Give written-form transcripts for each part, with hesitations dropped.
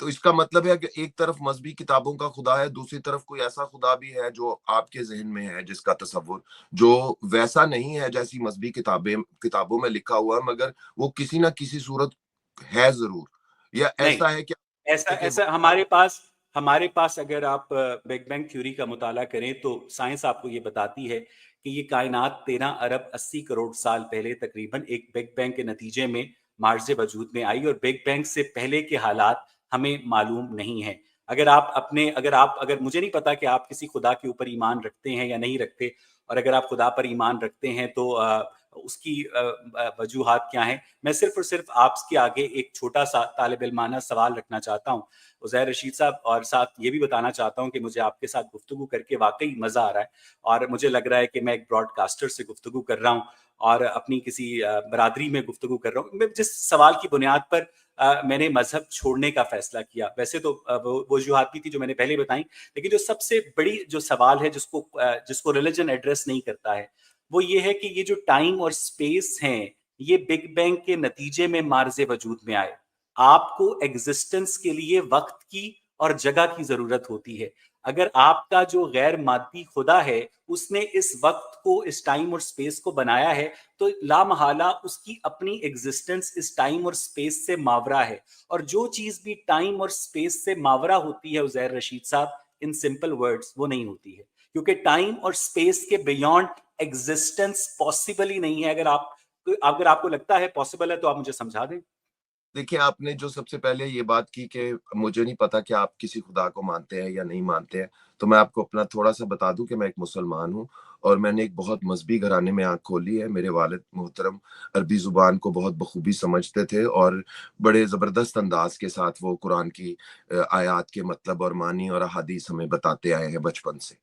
تو اس کا مطلب ہے کہ ایک طرف مذہبی کتابوں کا خدا ہے، دوسری طرف کوئی ایسا خدا بھی ہے جو آپ کے ذہن میں ہے، جس کا تصور جو ویسا نہیں ہے جیسی مذہبی کتابوں میں لکھا ہوا ہے، مگر وہ کسی نہ کسی صورت ہے ضرور، یا نہیں، ایسا ہے ایسا کہ ایسا ہمارے پاس اگر آپ بگ بینگ تھیوری کا مطالعہ کریں تو سائنس آپ کو یہ بتاتی ہے کہ یہ کائنات 13 ارب 80 کروڑ سال پہلے تقریباً ایک بگ بینگ کے نتیجے میں مارز وجود میں آئی، اور بگ بینگ سے پہلے کے حالات ہمیں معلوم نہیں ہیں۔ اگر مجھے نہیں پتا کہ آپ کسی خدا کے اوپر ایمان رکھتے ہیں یا نہیں رکھتے، اور اگر آپ خدا پر ایمان رکھتے ہیں تو اس کی وجوہات کیا ہیں۔ میں صرف اور صرف آپ کے آگے ایک چھوٹا سا طالب علمانہ سوال رکھنا چاہتا ہوں عزیر رشید صاحب، اور ساتھ یہ بھی بتانا چاہتا ہوں کہ مجھے آپ کے ساتھ گفتگو کر کے واقعی مزہ آ رہا ہے، اور مجھے لگ رہا ہے کہ میں ایک براڈ کاسٹر سے گفتگو کر رہا ہوں اور اپنی کسی برادری میں گفتگو کر رہا ہوں۔ میں جس سوال کی بنیاد پر میں نے مذہب چھوڑنے کا فیصلہ کیا، ویسے تو وہ وجوہات بھی تھی جو میں نے پہلے بتائیں، لیکن جو سب سے بڑی جو سوال ہے جس کو ریلیجن ایڈریس نہیں کرتا ہے، وہ یہ ہے کہ یہ جو ٹائم اور سپیس ہیں، یہ بگ بینگ کے نتیجے میں مارز وجود میں آئے۔ آپ کو ایگزسٹنس کے لیے وقت کی اور جگہ کی ضرورت ہوتی ہے۔ اگر آپ کا جو غیر مادی خدا ہے اس نے اس وقت کو، اس ٹائم اور سپیس کو بنایا ہے، تو لا محالہ اس کی اپنی ایگزسٹنس اس ٹائم اور سپیس سے ماورا ہے، اور جو چیز بھی ٹائم اور سپیس سے ماورا ہوتی ہے عزیر رشید صاحب، ان سمپل ورڈز وہ نہیں ہوتی ہے، کیونکہ ٹائم اور سپیس کے بیونڈ ایگزسٹنس پاسبل ہی نہیں ہے۔ اگر آپ کو لگتا ہے پاسبل ہے تو آپ مجھے سمجھا دیں۔ دیکھیں، آپ نے جو سب سے پہلے یہ بات کی کہ مجھے نہیں پتا کہ آپ کسی خدا کو مانتے ہیں یا نہیں مانتے ہیں، تو میں آپ کو اپنا تھوڑا سا بتا دوں کہ میں ایک مسلمان ہوں، اور میں نے ایک بہت مذہبی گھرانے میں آنکھ کھولی ہے۔ میرے والد محترم عربی زبان کو بہت بخوبی سمجھتے تھے، اور بڑے زبردست انداز کے ساتھ وہ قرآن کی آیات کے مطلب اور معنی اور احادیث ہمیں بتاتے آئے ہیں بچپن سے۔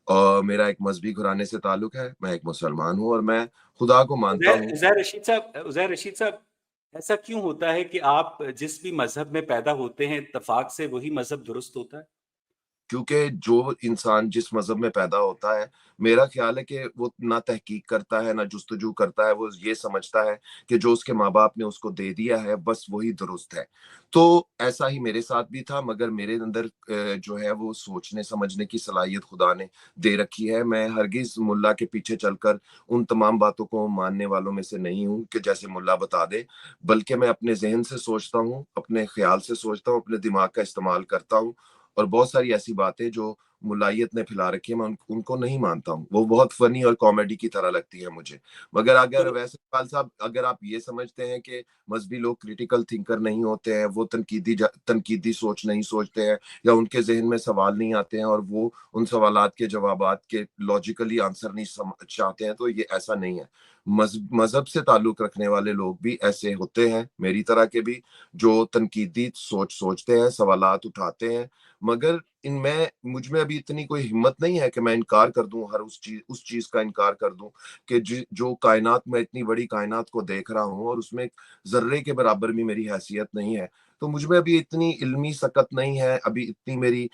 اور میرا ایک مذہبی گھرانے سے تعلق ہے، میں ایک مسلمان ہوں، اور میں خدا کو مانتا ہوں۔ عزیر رشید صاحب ایسا کیوں ہوتا ہے کہ آپ جس بھی مذہب میں پیدا ہوتے ہیں اتفاق سے وہی مذہب درست ہوتا ہے؟ کیونکہ جو انسان جس مذہب میں پیدا ہوتا ہے، میرا خیال ہے کہ وہ نہ تحقیق کرتا ہے، نہ جستجو کرتا ہے، وہ یہ سمجھتا ہے کہ جو اس کے ماں باپ نے اس کو دے دیا ہے بس وہی درست ہے۔ تو ایسا ہی میرے ساتھ بھی تھا، مگر میرے اندر جو ہے وہ سوچنے سمجھنے کی صلاحیت خدا نے دے رکھی ہے۔ میں ہرگز ملا کے پیچھے چل کر ان تمام باتوں کو ماننے والوں میں سے نہیں ہوں کہ جیسے ملا بتا دے، بلکہ میں اپنے ذہن سے سوچتا ہوں، اپنے خیال سے سوچتا ہوں، اپنے دماغ کا استعمال کرتا ہوں، اور بہت ساری ایسی باتیں جو ملائیت نے پھیلا رکھی ہے میں ان کو نہیں مانتا ہوں۔ وہ بہت فنی اور کامیڈی کی طرح لگتی ہے مجھے، مگر اگر تو ویسے اقبال صاحب، اگر آپ یہ سمجھتے ہیں کہ مذہبی لوگ کریٹیکل تھنکر نہیں ہوتے ہیں، وہ تنقیدی سوچ نہیں سوچتے ہیں، یا ان کے ذہن میں سوال نہیں آتے ہیں اور وہ ان سوالات کے جوابات کے لاجیکلی آنسر نہیں چاہتے ہیں، تو یہ ایسا نہیں ہے۔ مذہب سے تعلق رکھنے والے لوگ بھی ایسے ہوتے ہیں، میری طرح کے بھی، جو تنقیدی سوچتے ہیں، سوالات اٹھاتے ہیں، مگر مجھ میں ابھی اتنی کوئی ہمت نہیں ہے کہ میں انکار کر دوں، ہر اس چیز کا انکار کر دوں کہ جو کائنات میں، اتنی بڑی کائنات کو دیکھ رہا ہوں اور اس میں ایک ذرے کے برابر بھی میری حیثیت نہیں ہے، تو مجھ میں ابھی اتنی علمی سکت نہیں ہے، ابھی اتنی میری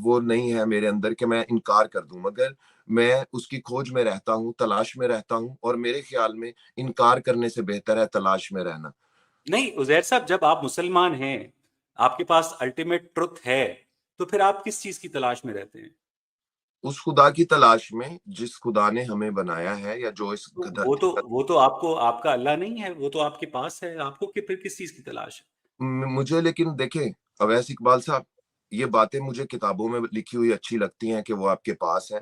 وہ نہیں ہے میرے اندر کہ میں انکار کر دوں، مگر میں اس کی کھوج میں رہتا ہوں، تلاش میں رہتا ہوں، اور میرے خیال میں انکار کرنے سے بہتر ہے تلاش میں رہنا۔ نہیں عزیر صاحب، جب آپ مسلمان ہیں، آپ کے پاس الٹیمیٹ ٹروتھ ہے، تو پھر آپ کس چیز کی تلاش میں رہتے ہیں؟ اس خدا کی تلاش میں جس خدا نے ہمیں بنایا ہے، یا جو اس تو دھرتی پر وہ تو آپ کا اللہ نہیں ہے، وہ تو آپ کے پاس ہے، آپ کو پھر کس چیز کی تلاش ہے؟ مجھے، لیکن دیکھیں اویس اقبال صاحب، یہ باتیں مجھے کتابوں میں لکھی ہوئی اچھی لگتی ہیں کہ وہ آپ کے پاس ہے،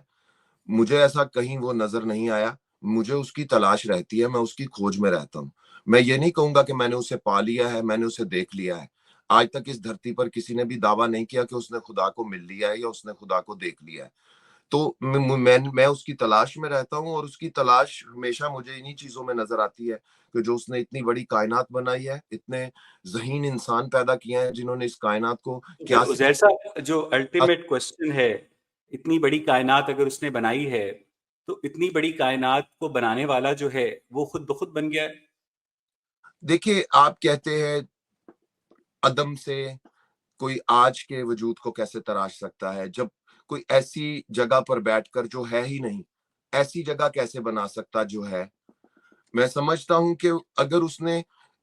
مجھے ایسا کہیں وہ نظر نہیں آیا، مجھے اس کی تلاش رہتی ہے، میں اس کی کھوج میں رہتا ہوں۔ میں یہ نہیں کہوں گا کہ میں نے اسے پا لیا ہے، میں نے اسے دیکھ لیا ہے۔ آج تک اس دھرتی پر کسی نے بھی دعویٰ نہیں کیا کہ اس نے خدا کو مل لیا ہے یا اس نے خدا کو دیکھ لیا ہے۔ تو میں اس کی تلاش میں رہتا ہوں، اور اس کی تلاش ہمیشہ مجھے انہی چیزوں میں نظر آتی ہے کہ جو اس نے اتنی بڑی کائنات بنائی ہے، اتنے ذہین انسان پیدا کیے ہیں جنہوں نے اس کائنات کو تو پھر کیا عزیر صاحب، جو الٹیمیٹ کوشچن ہے، اتنی بڑی کائنات اگر اس نے بنائی ہے تو اتنی بڑی کائنات کو بنانے والا جو ہے وہ خود بخود بن گیا ہے؟ دیکھیے، آپ کہتے ہیں عدم سے کوئی آج کے وجود کو کیسے تراش سکتا ہے، جب کوئی ایسی جگہ پر بیٹھ کر جو ہے ہی نہیں، ایسی جگہ کیسے بنا سکتا جو ہے۔ میں سمجھتا ہوں کہ اگر اس نے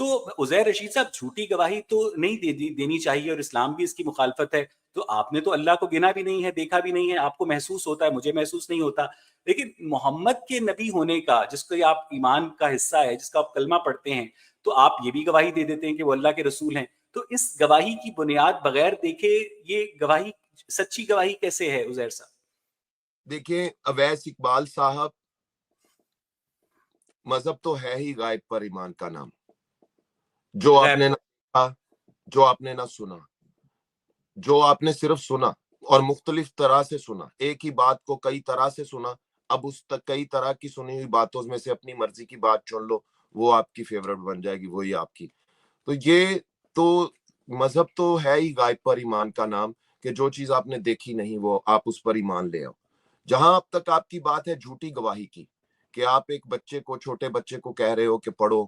تو عزیر رشید صاحب جھوٹی گواہی تو نہیں دینی چاہیے، اور اسلام بھی اس کی مخالفت ہے. تو آپ نے تو اللہ کو گنا بھی نہیں ہے، دیکھا بھی نہیں ہے، آپ کو محسوس ہوتا ہے، مجھے محسوس نہیں ہوتا، لیکن محمد کے نبی ہونے کا، جس کو آپ ایمان کا حصہ ہے، جس کا آپ کلمہ پڑھتے ہیں، تو آپ یہ بھی گواہی دے دیتے ہیں کہ وہ اللہ کے رسول ہیں. تو اس گواہی کی بنیاد بغیر دیکھے یہ گواہی سچی گواہی کیسے ہے عزیر صاحب؟ دیکھیں اویس اقبال صاحب، مذہب تو ہے ہی غائب پر ایمان کا نام. جو آپ غیب نے نہ پر. دیکھا، جو آپ نے نہ سنا، جو آپ نے صرف سنا اور مختلف طرح سے سنا، ایک ہی بات کو کئی طرح سے سنا، اب اس تک کئی طرح کی سنی ہوئی باتوں میں سے اپنی مرضی کی بات چن لو، وہ آپ کی فیورٹ بن جائے گی، وہی آپ کی. تو یہ تو مذہب تو ہے ہی غائب پر ایمان کا نام، کہ جو چیز آپ نے دیکھی نہیں وہ آپ اس پر ایمان لے آؤ. جہاں اب تک آپ کی بات ہے جھوٹی گواہی کی، کہ آپ ایک بچے کو، چھوٹے بچے کو کہہ رہے ہو کہ پڑھو،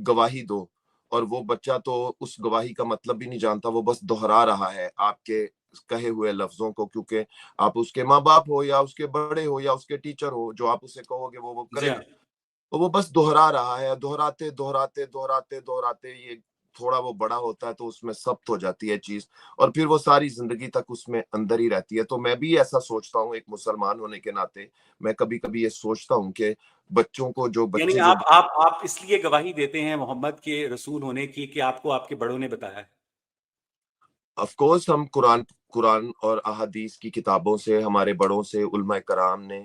گواہی دو، اور وہ بچہ تو اس گواہی کا مطلب بھی نہیں جانتا، وہ بس دہرا رہا ہے آپ کے کہے ہوئے لفظوں کو، کیونکہ آپ اس کے ماں باپ ہو یا اس کے بڑے ہو یا اس کے ٹیچر ہو، جو آپ اسے کہو گے وہ جی کرے ہاں. گا. وہ بس دہرا رہا ہے، دہراتے دہراتے دہراتے دہراتے یہ تھوڑا وہ بڑا ہوتا ہے تو اس میں ثبت ہو جاتی ہے چیز، اور پھر وہ ساری زندگی تک اس میں اندر ہی رہتی ہے. تو میں بھی ایسا سوچتا ہوں، ایک مسلمان ہونے کے ناطے میں کبھی کبھی یہ سوچتا ہوں کہ بچوں کو، جو یعنی بچے جو آپ اس لیے گواہی دیتے ہیں محمد کے رسول ہونے کی کہ آپ کو آپ کے بڑوں نے بتایا ہے؟ آف کورس ہم قرآن اور احادیث کی کتابوں سے، ہمارے بڑوں سے، علماء کرام نے،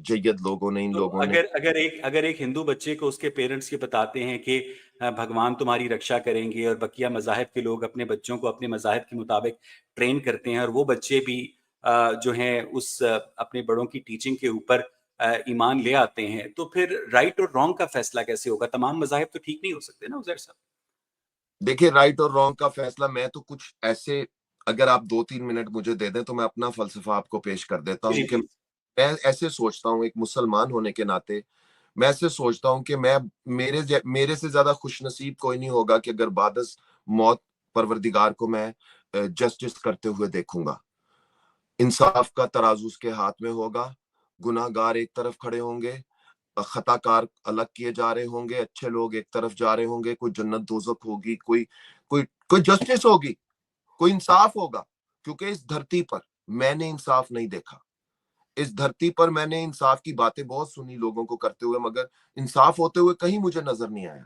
جید لوگوں نے، ان تو لوگوں نے. اگر ایک ہندو بچے کو اس کے پیرنٹس یہ بتاتے ہیں کہ بھگوان تمہاری رکشا کریں گے، اور بقیہ مذاہب کے لوگ اپنے بچوں کو اپنے مذاہب کے مطابق ٹرین کرتے ہیں، اور وہ بچے بھی جو ہیں اس اپنے بڑوں کی ٹیچنگ کے اوپر ایمان لے آتے ہیں، تو پھر رائٹ اور رانگ کا فیصلہ کیسے ہوگا؟ تمام مذاہب تو ٹھیک نہیں ہو سکتے نا عزیر صاحب. دیکھیں رائٹ اور رانگ کا فیصلہ میں تو کچھ ایسے، اگر آپ 2-3 منٹ مجھے دے دیں تو میں اپنا فلسفہ آپ کو پیش کر دیتا جی ہوں کہ پلیز. میں ایسے سوچتا ہوں، ایک مسلمان ہونے کے ناطے میں ایسے سوچتا ہوں کہ میرے سے زیادہ خوش نصیب کوئی نہیں ہوگا کہ اگر بعد از موت پروردگار کو میں جسٹس کرتے ہوئے دیکھوں گا. انصاف کا ترازو اس کے ہاتھ میں ہوگا، گناہ گار ایک طرف کھڑے ہوں گے، خطا کار الگ کیے جا رہے ہوں گے، اچھے لوگ ایک طرف جا رہے ہوں گے، کوئی جنت دوزخ ہوگی، کوئی جسٹس ہوگی، کوئی انصاف ہوگا. کیونکہ اس دھرتی پر میں نے انصاف نہیں دیکھا. اس دھرتی پر میں نے انصاف کی باتیں بہت سنی لوگوں کو کرتے ہوئے، مگر انصاف ہوتے ہوئے کہیں مجھے نظر نہیں آیا.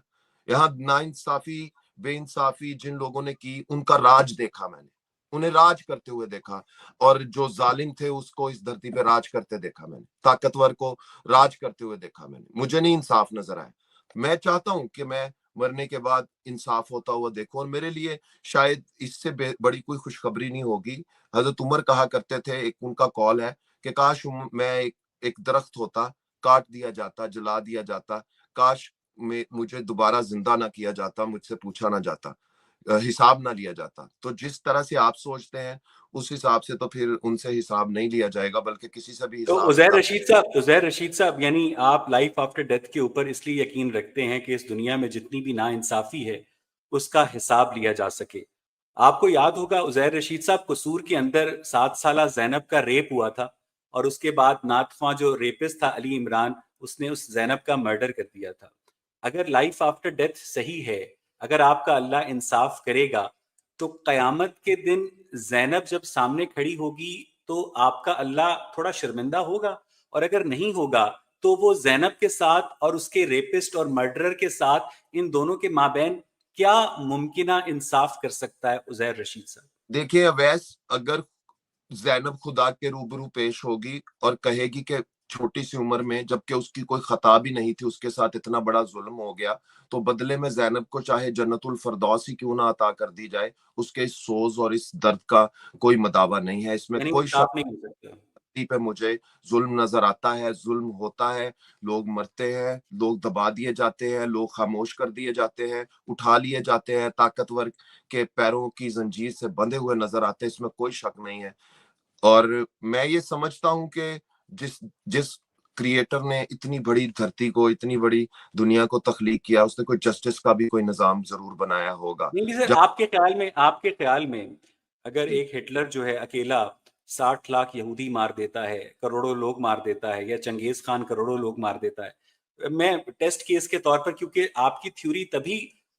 یہاں نا انصافی، بے انصافی جن لوگوں نے کی، ان کا راج دیکھا میں نے، انہیں راج کرتے ہوئے دیکھا. اور جو ظالم تھے اس کو اس دھرتی پہ راج کرتے دیکھا میں نے، طاقتور کو راج کرتے ہوئے دیکھا میں نے. مجھے نہیں انصاف نظر آیا. میں چاہتا ہوں کہ میں مرنے کے بعد انصاف ہوتا ہوا دیکھوں، اور میرے لیے شاید اس سے بڑی کوئی خوشخبری نہیں ہوگی. حضرت عمر کہا کرتے تھے، ایک ان کا قول ہے کہ کاش میں ایک درخت ہوتا، کاٹ دیا جاتا، جلا دیا جاتا، کاش مجھے دوبارہ زندہ نہ کیا جاتا، مجھ سے پوچھا نہ جاتا، حساب نہ لیا جاتا. تو جس طرح سے آپ سوچتے ہیں اس حساب سے تو پھر ان سے حساب نہیں لیا جائے گا، بلکہ کسی سے بھی تو حساب عزیر رشید صاحب یعنی آپ لائف آفٹر ڈیتھ کے اوپر اس لیے یقین رکھتے ہیں کہ اس دنیا میں جتنی بھی ناانصافی ہے اس کا حساب لیا جا سکے. آپ کو یاد ہوگا عزیر رشید صاحب، قصور کے اندر 7 سالہ زینب کا ریپ ہوا تھا، اور اس کے بعد نعت خواں جو ریپسٹ تھا علی عمران، اس نے اس زینب کا مرڈر کر دیا تھا. اگر لائف آفٹر ڈیتھ صحیح ہے، اگر آپ کا اللہ انصاف کرے گا، تو قیامت کے دن زینب جب سامنے کھڑی ہوگی تو آپ کا اللہ تھوڑا شرمندہ ہوگا، اور اگر نہیں ہوگا تو وہ زینب کے ساتھ اور اس کے ریپسٹ اور مرڈرر کے ساتھ ان دونوں کے مابین کیا ممکنہ انصاف کر سکتا ہے عزیر رشید صاحب؟ دیکھیں اویس، اگر زینب خدا کے روبرو پیش ہوگی اور کہے گی کہ چھوٹی سی عمر میں، جبکہ اس کی کوئی خطا بھی نہیں تھی، اس کے ساتھ اتنا بڑا ظلم ہو گیا، تو بدلے میں زینب کو چاہے جنت الفردوس ہی کیوں نہ عطا کر دی جائے، اس کے اس سوز اور اس درد کا کوئی مداوع نہیں ہے. اس میں یعنی کوئی انصاف نہیں ہو سکتا. پہ مجھے ظلم نظر آتا ہے، ظلم ہوتا ہے، لوگ مرتے ہیں، لوگ دبا دیے جاتے ہیں، لوگ خاموش کر دیے جاتے ہیں، اٹھا لیے جاتے ہیں، طاقتور کے پیروں کی زنجیر سے بندھے ہوئے نظر آتے ہیں، اس میں کوئی شک نہیں ہے. اور میں یہ سمجھتا ہوں کہ جس کریٹر نے اتنی بڑی دھرتی کو، اتنی بڑی دنیا کو تخلیق کیا، اس نے کوئی جسٹس کا بھی کوئی نظام ضرور بنایا ہوگا. نہیں سر، جب آپ کے خیال میں اگر ایک ہٹلر جو ہے اکیلا 60 لاکھ یہودی مار دیتا ہے، کروڑوں لوگ مار دیتا ہے، یا چنگیز خان کروڑوں لوگ مار دیتا ہے، میں ٹیسٹ کیس کے طور پر، کیونکہ آپ کی تھیوری تبھی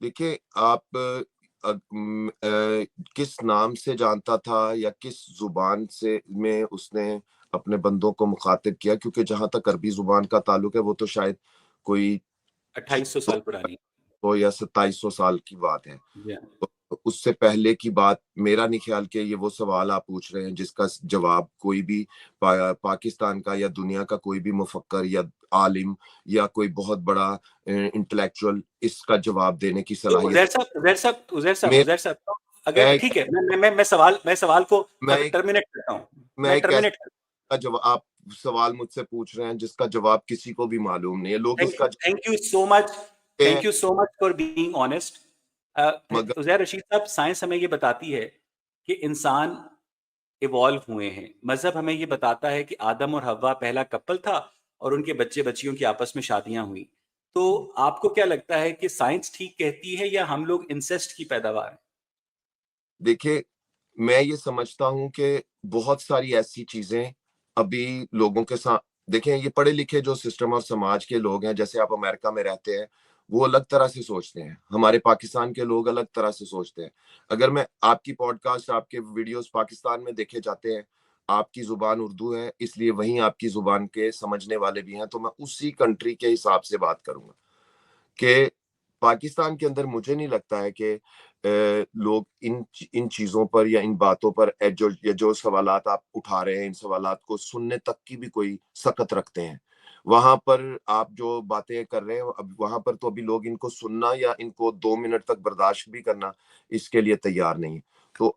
دیکھیے آپ کس نام سے جانتا تھا یا کس زبان سے میں اس نے اپنے بندوں کو مخاطب کیا؟ کیونکہ جہاں تک عربی زبان کا تعلق ہے وہ تو شاید کوئی 2800 سال پرانی. یا 2700 سال کی بات ہے. Yeah. اس سے پہلے کی بات میرا نہیں خیال کہ یہ وہ سوال آپ پوچھ رہے ہیں جس کا جواب کوئی بھی پاکستان کا یا دنیا کا کوئی بھی مفکر یا عالم یا کوئی بہت بڑا انٹلیکچوئل اس کا جواب دینے کی تو صلاحیت. عزیر صاحب اگر ٹھیک ہے میں سوال کو ٹرمینیٹ کرتا ہوں. میں ایک ایسا جواب آپ سوال مجھ سے پوچھ رہے ہیں جس کا جواب کسی کو بھی معلوم نہیں ہے. لوگ اس کا thank you so much for being honest. Uzair Rashid صاحب سائنس ہمیں یہ بتاتی ہے کہ انسان ایوالو ہوئے ہیں. مذہب ہمیں یہ بتاتا ہے کہ آدم اور حوا پہلا کپل تھا اور ان کے بچے بچیوں کی آپس میں شادیاں ہوئی. تو آپ کو کیا لگتا ہے کہ سائنس ٹھیک کہتی ہے یا ہم لوگ انسیسٹ کی پیداوار ہیں؟ دیکھیں میں یہ سمجھتا ہوں کہ بہت ساری ایسی چیزیں ابھی لوگوں کے ساتھ دیکھیں یہ پڑھے لکھے جو سسٹم اور سماج کے لوگ ہیں جیسے آپ امریکہ میں رہتے ہیں وہ الگ طرح سے سوچتے ہیں. ہمارے پاکستان کے لوگ الگ طرح سے سوچتے ہیں. اگر میں آپ کی پوڈ کاسٹ آپ کے ویڈیوز پاکستان میں دیکھے جاتے ہیں آپ کی زبان اردو ہے اس لیے وہیں آپ کی زبان کے سمجھنے والے بھی ہیں تو میں اسی کنٹری کے حساب سے بات کروں گا کہ پاکستان کے اندر مجھے نہیں لگتا ہے کہ لوگ ان چیزوں پر یا ان باتوں پر جو سوالات آپ اٹھا رہے ہیں ان سوالات کو سننے تک کی بھی کوئی سکت رکھتے ہیں. وہاں پر آپ جو باتیں کر رہے ہیں اب وہاں پر تو ابھی لوگ ان کو سننا یا ان کو 2 منٹ تک برداشت بھی کرنا اس کے لیے تیار نہیں. تو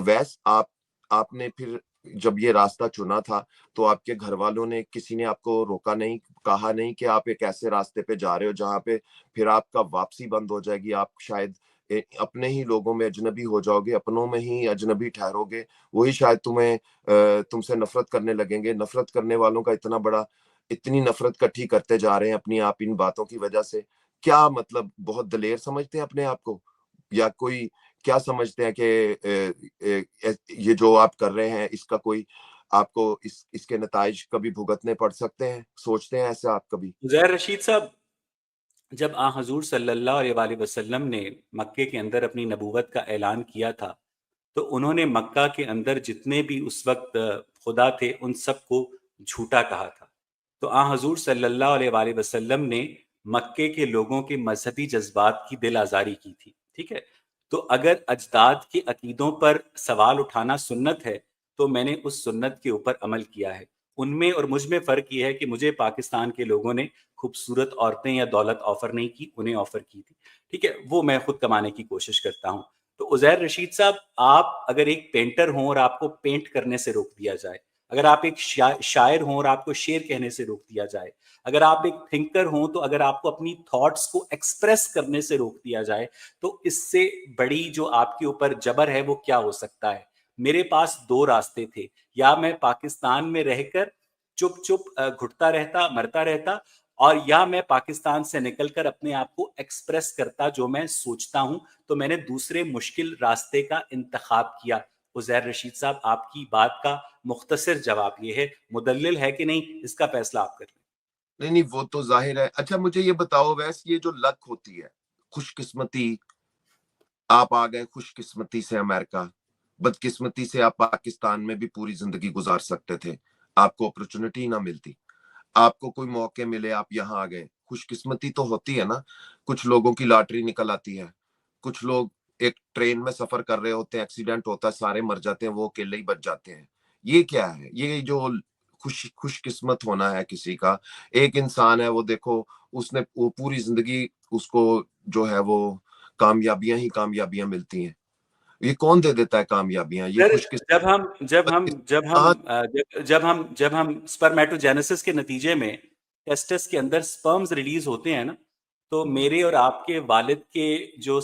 ویس آپ نے پھر جب یہ راستہ چنا تھا تو آپ کے گھر والوں نے کسی نے آپ کو روکا نہیں کہا نہیں کہ آپ ایک ایسے راستے پہ جا رہے ہو جہاں پہ پھر آپ کا واپسی بند ہو جائے گی آپ شاید اپنے ہی لوگوں میں اجنبی ہو جاؤ گے اپنوں میں ہی اجنبی ٹھہرو گے وہی شاید تم سے نفرت کرنے لگیں گے. نفرت کرنے والوں کا اتنی نفرت کٹھی کرتے جا رہے ہیں اپنی آپ ان باتوں کی وجہ سے. کیا مطلب بہت دلیر سمجھتے ہیں اپنے آپ کو یا کوئی کیا سمجھتے ہیں کہ یہ جو آپ کر رہے ہیں اس کا کوئی آپ کو اس کے نتائج کبھی بھگتنے پڑ سکتے ہیں؟ سوچتے ہیں ایسا آپ کبھی؟ عزیر رشید صاحب جب حضور صلی اللہ علیہ وآلہ وسلم نے مکے کے اندر اپنی نبوت کا اعلان کیا تھا تو انہوں نے مکہ کے اندر جتنے بھی اس وقت خدا تھے ان سب کو جھوٹا کہا تھا. تو حضور صلی اللہ علیہ وآلہ وسلم نے مکے کے لوگوں کے مذہبی جذبات کی دل آزاری کی تھی. ٹھیک ہے. تو اگر اجداد کے عقیدوں پر سوال اٹھانا سنت ہے تو میں نے اس سنت کے اوپر عمل کیا ہے. ان میں اور مجھ میں فرق یہ ہے کہ مجھے پاکستان کے لوگوں نے خوبصورت عورتیں یا دولت آفر نہیں کی انہیں آفر کی تھی. ٹھیک ہے. وہ میں خود کمانے کی کوشش کرتا ہوں. تو عزیر رشید صاحب آپ اگر ایک پینٹر ہوں اور آپ کو پینٹ کرنے سے روک دیا جائے اگر آپ ایک شاعر ہوں اور آپ کو شعر کہنے سے روک دیا جائے اگر آپ ایک تھنکر ہوں تو اگر آپ کو اپنی تھاٹس کو ایکسپریس کرنے سے روک دیا جائے تو اس سے بڑی جو آپ کے اوپر جبر ہے وہ کیا ہو سکتا ہے. میرے پاس 2 راستے تھے یا میں پاکستان میں رہ کر چپ چپ گھٹتا رہتا مرتا رہتا اور یا میں پاکستان سے نکل کر اپنے آپ کو ایکسپریس کرتا جو میں سوچتا ہوں. تو میں نے دوسرے مشکل راستے کا انتخاب کیا. عزیر رشید صاحب آپ کی بات کا مختصر جواب یہ ہے مدلل ہے کہ نہیں اس کا فیصلہ آپ کر لیں. نہیں وہ تو ظاہر ہے. اچھا مجھے یہ بتاؤ ویس یہ جو لک ہوتی ہے خوش قسمتی آپ آ گئے خوش قسمتی سے امریکہ بدقسمتی سے آپ پاکستان میں بھی پوری زندگی گزار سکتے تھے آپ کو اپرچونٹی نہ ملتی آپ کو کوئی موقع ملے آپ یہاں آ گئے. خوش قسمتی تو ہوتی ہے نا. کچھ لوگوں کی لاٹری نکل آتی ہے کچھ لوگ ایک ٹرین میں سفر کر رہے ہوتے ہیں ایکسیڈنٹ ہوتا ہے سارے مر جاتے ہیں وہ اکیلے ہی بچ جاتے ہیں. یہ کیا ہے یہ جو خوش قسمت ہونا ہے کسی کا ایک انسان ہے وہ دیکھو اس نے وہ پوری زندگی اس کو جو ہے وہ کامیابیاں ہی کامیابیاں ملتی ہیں. یہ کون دے دیتا ہے کامیابیاں؟ یہ خوش جب ہم سپرمیٹوجینیسس کے نتیجے میں ٹیسٹس کے اندر سپرمز ریلیز ہوتے ہیں نا تو میرے اور آپ کے والد کے جو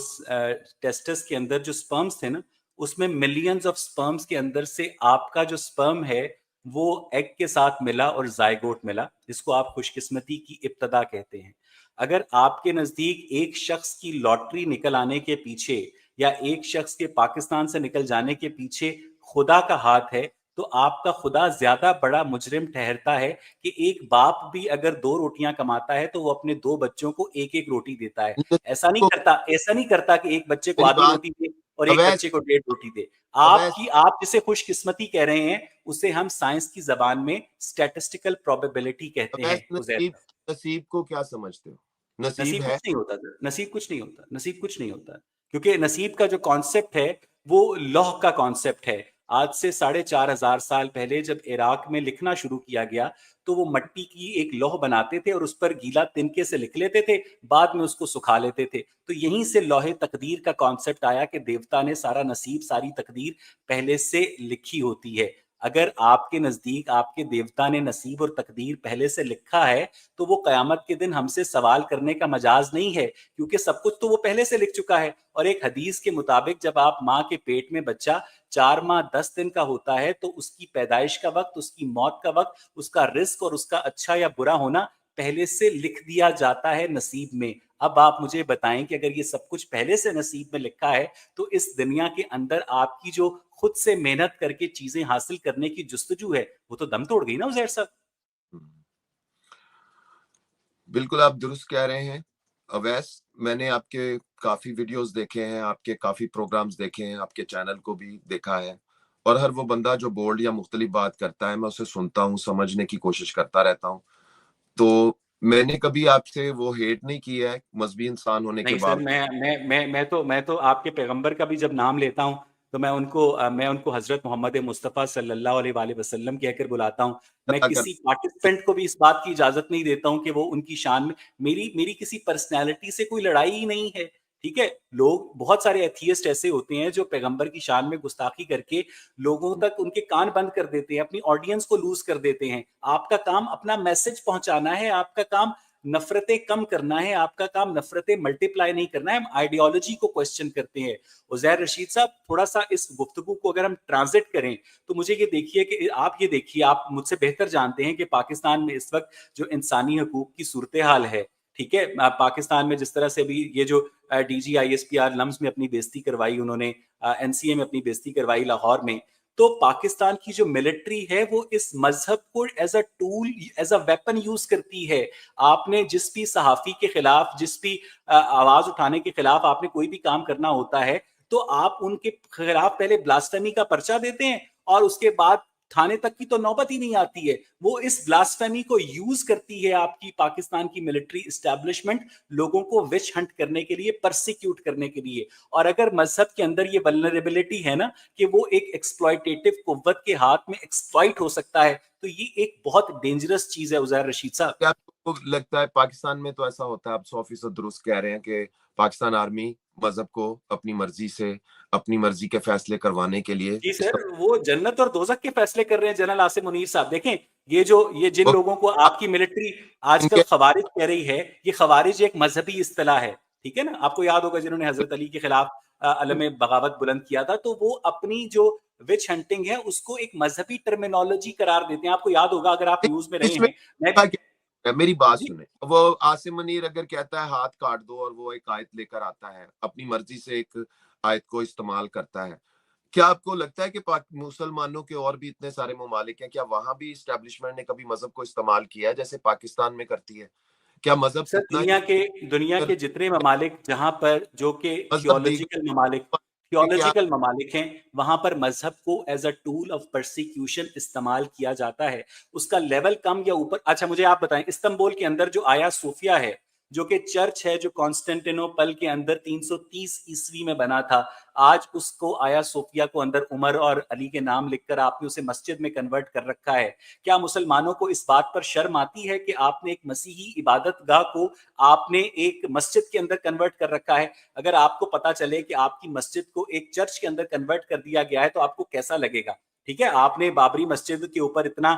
ٹیسٹس کے اندر جو سپرمز تھے نا اس میں ملینز آف سپرمز کے اندر سے آپ کا جو سپرم ہے وہ ایگ کے ساتھ ملا اور زائگوٹ ملا جس کو آپ خوش قسمتی کی ابتدا کہتے ہیں. اگر آپ کے نزدیک ایک شخص کی لاٹری نکل آنے کے پیچھے یا ایک شخص کے پاکستان سے نکل جانے کے پیچھے خدا کا ہاتھ ہے تو آپ کا خدا زیادہ بڑا مجرم ٹھہرتا ہے کہ ایک باپ بھی اگر 2 روٹیاں کماتا ہے تو وہ اپنے 2 بچوں کو ایک ایک روٹی دیتا ہے. ایسا نہیں کو کرتا، ایسا نہیں کرتا کہ ایک بچے کو میری آدھی بات، روٹی دے اور ایک اویس بچے کو 1.5 روٹی دے. اویس آپ جسے خوش قسمتی کہہ رہے ہیں اسے ہم سائنس کی زبان میں اسٹیٹسٹیکل پروبیبلٹی کہتے ہیں. اویس نصیب، نصیب کو کیا سمجھتے ہو؟ نصیب نصیب ہے؟ کچھ نہیں ہوتا سر، نصیب کچھ نہیں ہوتا، نصیب کچھ نہیں ہوتا، کیونکہ نصیب کا جو کانسیپٹ ہے وہ لوح کا کانسیپٹ ہے. آج سے 4,500 سال پہلے جب عراق میں لکھنا شروع کیا گیا تو وہ مٹی کی ایک لوح بناتے تھے اور اس پر گیلا تنکے سے لکھ لیتے تھے، بعد میں اس کو سکھا لیتے تھے. تو یہیں سے لوح تقدیر کا کانسیپٹ آیا کہ دیوتا نے سارا نصیب، ساری تقدیر پہلے سے لکھی ہوتی ہے. اگر آپ کے نزدیک آپ کے دیوتا نے نصیب اور تقدیر پہلے سے لکھا ہے تو وہ قیامت کے دن ہم سے سوال کرنے کا مجاز نہیں ہے، کیونکہ سب کچھ تو وہ پہلے سے لکھ چکا ہے. اور ایک حدیث کے مطابق جب آپ ماں کے پیٹ میں بچہ 4 ماہ 10 دن کا ہوتا ہے تو اس کی پیدائش کا وقت، اس کی موت کا وقت، اس کا رزق اور اس کا اچھا یا برا ہونا پہلے سے لکھ دیا جاتا ہے نصیب میں. اب آپ مجھے بتائیں کہ اگر یہ سب کچھ پہلے سے نصیب میں لکھا ہے تو اس دنیا کے اندر آپ کی جو خود سے محنت کر کے چیزیں حاصل کرنے کی جستجو ہے وہ تو دم توڑ گئی نا عزیر صاحب. بالکل آپ درست کہہ رہے ہیں اویس. میں نے آپ کے کافی ویڈیوز دیکھے ہیں، آپ کے کافی پروگرامز دیکھے ہیں، آپ کے چینل کو بھی دیکھا ہے، اور ہر وہ بندہ جو بولڈ یا مختلف بات کرتا ہے میں اسے سنتا ہوں، سمجھنے کی کوشش کرتا رہتا ہوں. تو میں نے کبھی آپ سے وہ ہیٹ نہیں کیا ہے مذہبی انسان ہونے کے نہیں سر، باوجود. میں تو آپ کے پیغمبر کا بھی جب نام لیتا ہوں تو میں ان کو حضرت محمد مصطفیٰ صلی اللہ علیہ وآلہ وسلم کہہ کر بلاتا ہوں. میں کسی پارٹیسپینٹ کو بھی اس بات کی اجازت نہیں دیتا ہوں کہ وہ ان کی شان میں میری کسی پرسنالٹی سے کوئی لڑائی ہی نہیں ہے. ٹھیک ہے، لوگ بہت سارے ایتھیسٹ ایسے ہوتے ہیں جو پیغمبر کی شان میں گستاخی کر کے لوگوں تک ان کے کان بند کر دیتے ہیں، اپنی آڈینس کو لوز کر دیتے ہیں. آپ کا کام اپنا میسج پہنچانا ہے، آپ کا کام نفرتیں کم کرنا ہے، آپ کا کام نفرتیں ملٹیپلائی نہیں کرنا ہے. ہم آئیڈیالوجی کو کوسچن کرتے ہیں. عزیر رشید صاحب، تھوڑا سا اس گفتگو کو اگر ہم ٹرانزٹ کریں تو مجھے یہ دیکھیے کہ آپ یہ دیکھیے، آپ مجھ سے بہتر جانتے ہیں کہ پاکستان میں اس وقت جو انسانی حقوق کی صورتحال ہے، ٹھیک ہے، پاکستان میں جس طرح سے بھی یہ جو D G I S P R LUMS میں اپنی بےزتی کروائی، انہوں نے این سی اے میں اپنی بےزتی کروائی لاہور میں، تو پاکستان کی جو ملٹری ہے وہ اس مذہب کو as a tool, as a weapon use کرتی ہے. آپ نے جس بھی صحافی کے خلاف، جس بھی آواز اٹھانے کے خلاف آپ نے کوئی بھی کام کرنا ہوتا ہے تو آپ ان کے خلاف پہلے بلاسفیمی کا پرچہ دیتے ہیں اور اس کے بعد تھانے تک کی تو نوبت ہی نہیں آتی ہے. وہ اس بلاسفیمی کو یوز کرتی ہے آپ کی پاکستان کی ملٹری اسٹیبلشمنٹ لوگوں کو وچ ہنٹ کرنے کے لیے، پرسیکیوٹ کرنے کے لیے. اور اگر مذہب کے اندر یہ ولنریبلٹی ہے نا کہ وہ ایک ایکسپلوئٹیٹو قوت کے ہاتھ میں ایکسپلائٹ ہو سکتا ہے، تو یہ ایک بہت ڈینجرس چیز ہے عزیر رشید صاحب. کیا آپ کو لگتا ہے پاکستان میں تو ایسا ہوتا ہے؟ آپ 100% درست کہہ رہے ہیں کہ پاکستان آرمی مذہب کو اپنی مرضی سے، اپنی مرضی کے فیصلے کروانے کے لیے جی سر، وہ جنت اور دوزخ کے فیصلے کر رہے ہیں جنرل عاصم منیر صاحب. دیکھیں یہ جن لوگوں کو آپ کی ملٹری آج ان کل کے خوارج کہہ رہی ہے، یہ خوارج ایک مذہبی اصطلاح ہے، ٹھیک ہے نا. آپ کو یاد ہوگا جنہوں نے حضرت علی کے خلاف علم بغاوت بلند کیا تھا، تو وہ اپنی جو وچ ہنٹنگ ہے اس کو ایک مذہبی ٹرمینالوجی قرار دیتے ہیں. آپ کو یاد ہوگا اگر آپ نیوز میں رہے اس میں ہیں. میں بھی میری بات جی سنیں، وہ عاصم منیر اگر کہتا ہے ہاتھ کاٹ دو اور وہ ایک آیت لے کر آتا ہے، اپنی مرضی سے ایک آیت کو استعمال کرتا ہے، کیا آپ کو لگتا ہے کہ مسلمانوں کے اور بھی اتنے سارے ممالک ہیں، کیا وہاں بھی اسٹیبلشمنٹ نے کبھی مذہب کو استعمال کیا ہے جیسے پاکستان میں کرتی ہے؟ کیا مذہب سر، اتنا دنیا ہی کے جتنے ممالک جہاں پر جو کہ مذہب دیگر کیا؟ تھیولوجیکل ممالک ہیں، وہاں پر مذہب کو as a tool of persecution استعمال کیا جاتا ہے. اس کا لیول کم یا اوپر. اچھا مجھے آپ بتائیں، استنبول کے اندر جو آیا صوفیہ ہے، جو کہ چرچ ہے، جو کانسٹینٹینوپل کے اندر 330 عیسوی میں بنا تھا، آج اس کو آیا صوفیہ کو اندر عمر اور علی کے نام لکھ کر آپ نے اسے مسجد میں کنورٹ کر رکھا ہے. کیا مسلمانوں کو اس بات پر شرم آتی ہے کہ آپ نے ایک مسیحی عبادت گاہ کو آپ نے ایک مسجد کے اندر کنورٹ کر رکھا ہے؟ اگر آپ کو پتا چلے کہ آپ کی مسجد کو ایک چرچ کے اندر کنورٹ کر دیا گیا ہے تو آپ کو کیسا لگے گا؟ ٹھیک ہے، آپ نے بابری مسجد کے اوپر اتنا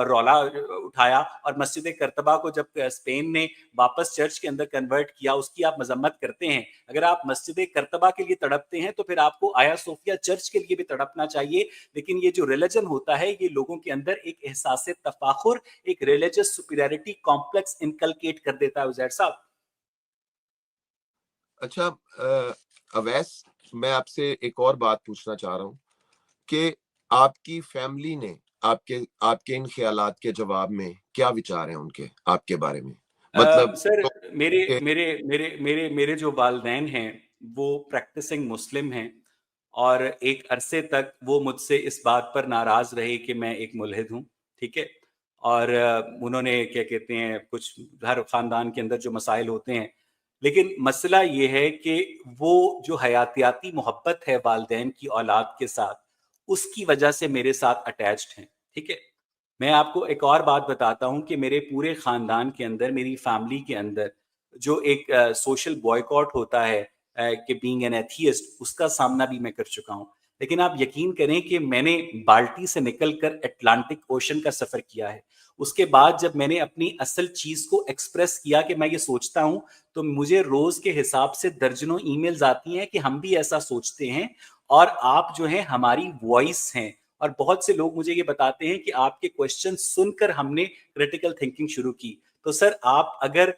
رولا اٹھایا، اور مسجد کرتبہ کو جب اسپین نے واپس چرچ کے اندر کنورٹ کیا اس کی آپ مذمت کرتے ہیں. اگر آپ مسجد کرتبہ کے لیے تڑپتے ہیں تو پھر آپ کو آیا صوفیہ چرچ کے لیے بھی تڑپنا چاہیے. لیکن یہ جو ریلیجن ہوتا ہے یہ لوگوں کے اندر ایک احساس تفاخر، ایک ریلیجس سپیریورٹی کمپلیکس انکلکیٹ کر دیتا ہے عزیر صاحب. اچھا اویس، میں آپ سے ایک اور بات پوچھنا چاہ رہا ہوں کہ آپ کی فیملی نے آپ کے ان خیالات کے جواب میں کیا وچار ہیں ان کے آپ کے بارے میں؟ مطلب سر تو میرے کہ میرے میرے میرے میرے جو والدین ہیں وہ پریکٹسنگ مسلم ہیں، اور ایک عرصے تک وہ مجھ سے اس بات پر ناراض رہے کہ میں ایک ملحد ہوں، ٹھیک ہے؟ اور انہوں نے کیا کہتے ہیں، کچھ ہر خاندان کے اندر جو مسائل ہوتے ہیں، لیکن مسئلہ یہ ہے کہ وہ جو حیاتیاتی محبت ہے والدین کی اولاد کے ساتھ، اس کی وجہ سے میرے ساتھ اٹیچڈ ہیں، ٹھیک ہے؟ میں آپ کو ایک اور بات بتاتا ہوں کہ میرے پورے خاندان کے اندر، میری فیملی کے اندر جو ایک سوشل بوائیکاٹ ہوتا ہے کہ بینگ این ایتھیسٹ، اس کا سامنا بھی میں کر چکا ہوں. لیکن آپ یقین کریں کہ میں نے بالٹی سے نکل کر اٹلانٹک اوشن کا سفر کیا ہے. اس کے بعد جب میں نے اپنی اصل چیز کو ایکسپریس کیا کہ میں یہ سوچتا ہوں، تو مجھے روز کے حساب سے درجنوں ای میلز آتی ہیں کہ ہم بھی ایسا سوچتے ہیں، اور آپ جو ہیں ہماری وائس ہیں. اور بہت سے لوگ مجھے یہ بتاتے ہیں کہ آپ کے کوشچن سن کر ہم نے کریٹیکل تھنکنگ شروع کی. تو سر آپ اگر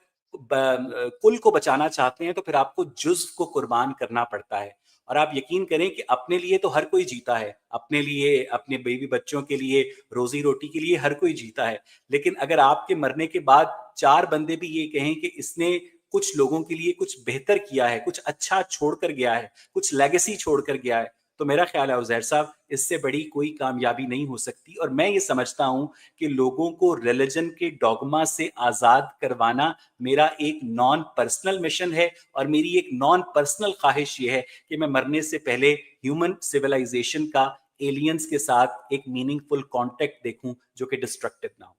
کل کو بچانا چاہتے ہیں تو پھر آپ کو جزو کو قربان کرنا پڑتا ہے. اور آپ یقین کریں کہ اپنے لیے تو ہر کوئی جیتا ہے، اپنے لیے، اپنے بیوی بچوں کے لیے، روزی روٹی کے لیے ہر کوئی جیتا ہے. لیکن اگر آپ کے مرنے کے بعد 4 بندے بھی یہ کہیں کہ اس نے کچھ لوگوں کے لیے کچھ بہتر کیا ہے، کچھ اچھا چھوڑ کر گیا ہے، کچھ لیگیسی چھوڑ کر گیا ہے، تو میرا خیال ہے عزیر صاحب اس سے بڑی کوئی کامیابی نہیں ہو سکتی. اور میں یہ سمجھتا ہوں کہ لوگوں کو ریلیجن کے ڈوگما سے آزاد کروانا میرا ایک نان پرسنل مشن ہے، اور میری ایک نان پرسنل خواہش یہ ہے کہ میں مرنے سے پہلے ہیومن سویلائزیشن کا ایلینز کے ساتھ ایک میننگ فل کانٹیکٹ دیکھوں جو کہ ڈسٹرکٹیو نہ ہو.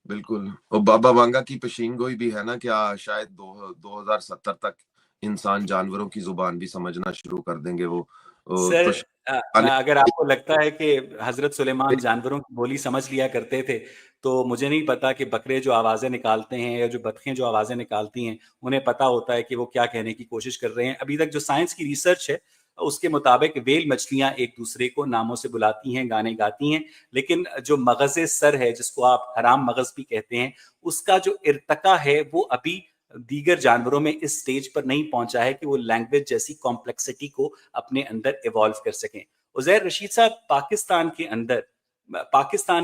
بالکل. اور بابا وانگا کی پیشین گوئی بھی ہے نا کہ شاید 2070 تک انسان جانوروں کی زبان بھی سمجھنا شروع کر دیں گے. وہ سر تو آنے اگر آپ کو لگتا ہے کہ حضرت سلیمان جانوروں کی بولی سمجھ لیا کرتے تھے، تو مجھے نہیں پتا کہ بکرے جو آوازیں نکالتے ہیں یا جو بطخیں جو آوازیں نکالتی ہیں انہیں پتا ہوتا ہے کہ وہ کیا کہنے کی کوشش کر رہے ہیں. ابھی تک جو سائنس کی ریسرچ ہے اس کے مطابق ویل مچھلیاں ایک دوسرے کو ناموں سے بلاتی ہیں، گانے گاتی ہیں، لیکن جو مغز سر ہے جس کو آپ حرام مغز بھی کہتے ہیں، اس کا جو ارتقا ہے وہ ابھی دیگر جانوروں میں اس سٹیج پر نہیں پہنچا ہے کہ وہ لینگویج جیسی کمپلیکسٹی کو اپنے اندر ایوالو کر سکیں. عزیر رشید صاحب، پاکستان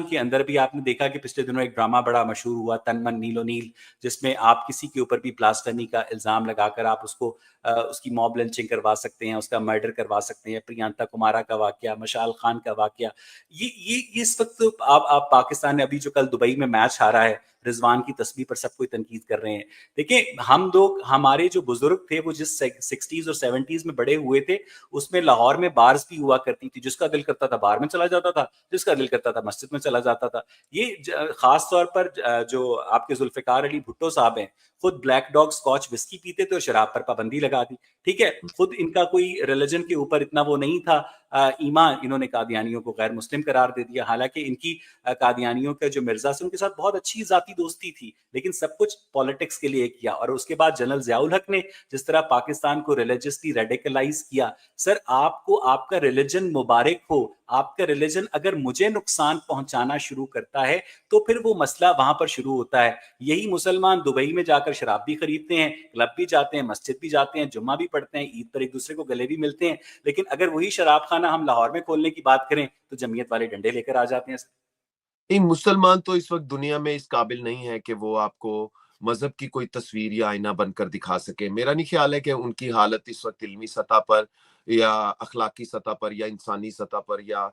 کے اندر بھی آپ نے دیکھا کہ پچھلے دنوں ایک ڈرامہ بڑا مشہور ہوا، تن من نیل و نیل، جس میں آپ کسی کے اوپر بھی بلاسفیمی کا الزام لگا کر آپ اس کو اس کی موب لنچنگ کروا سکتے ہیں، اس کا مرڈر کروا سکتے ہیں. پریانتا کمارا کا واقعہ، مشال خان کا واقعہ، یہ اس وقت آپ پاکستان نے ابھی جو کل دبئی میں میچ ہارا ہے، رضوان کی تسبیح پر سب کوئی تنقید کر رہے ہیں. دیکھیں ہم لوگ، ہمارے جو بزرگ تھے وہ جس 60s اور 70s میں بڑے ہوئے تھے، اس میں لاہور میں بارز بھی ہوا کرتی تھی. جس کا دل کرتا تھا بار میں چلا جاتا تھا، جس کا دل کرتا تھا مسجد میں چلا جاتا تھا. یہ خاص طور پر جو آپ کے ذوالفقار علی بھٹو صاحب ہیں، خود بلیک ڈاگ اسکاچ وسکی پیتے تھے اور شراب پر پابندی لگا دی. ٹھیک ہے، خود ان کا کوئی ریلیجن کے اوپر اتنا وہ نہیں تھا ایمان، انہوں نے قادیانیوں کو غیر مسلم قرار دے دیا. حالانکہ ان کی قادیانیوں کا جو مرزا سے ان کے ساتھ بہت اچھی ذاتی دوستی تھی، لیکن سب کچھ پالیٹکس کے لیے کیا. اور اس کے بعد جنرل ضیاء الحق نے جس طرح پاکستان کو ریلیجسلی ریڈیکلائز کیا. سر آپ کو آپ کا ریلیجن مبارک ہو، آپ کا ریلیجن اگر مجھے نقصان پہنچانا شروع کرتا ہے تو پھر وہ مسئلہ وہاں پر شروع ہوتا ہے. یہی مسلمان دبئی میں جا کر شراب بھی خریدتے ہیں، کلب بھی جاتے ہیں، مسجد بھی جاتے ہیں، جمعہ بھی پڑھتے ہیں، عید پر ایک دوسرے کو گلے بھی ملتے ہیں، لیکن اگر وہی شراب خانہ ہم لاہور میں کھولنے کی بات کریں تو جمعیت والے ڈنڈے لے کر آ جاتے ہیں. مسلمان تو اس وقت دنیا میں اس قابل نہیں ہے کہ وہ آپ کو مذہب کی کوئی تصویر یا آئینہ بن کر دکھا سکے. میرا نہیں خیال ہے کہ ان کی حالت اس وقت علمی سطح پر یا اخلاقی سطح پر یا انسانی سطح پر یا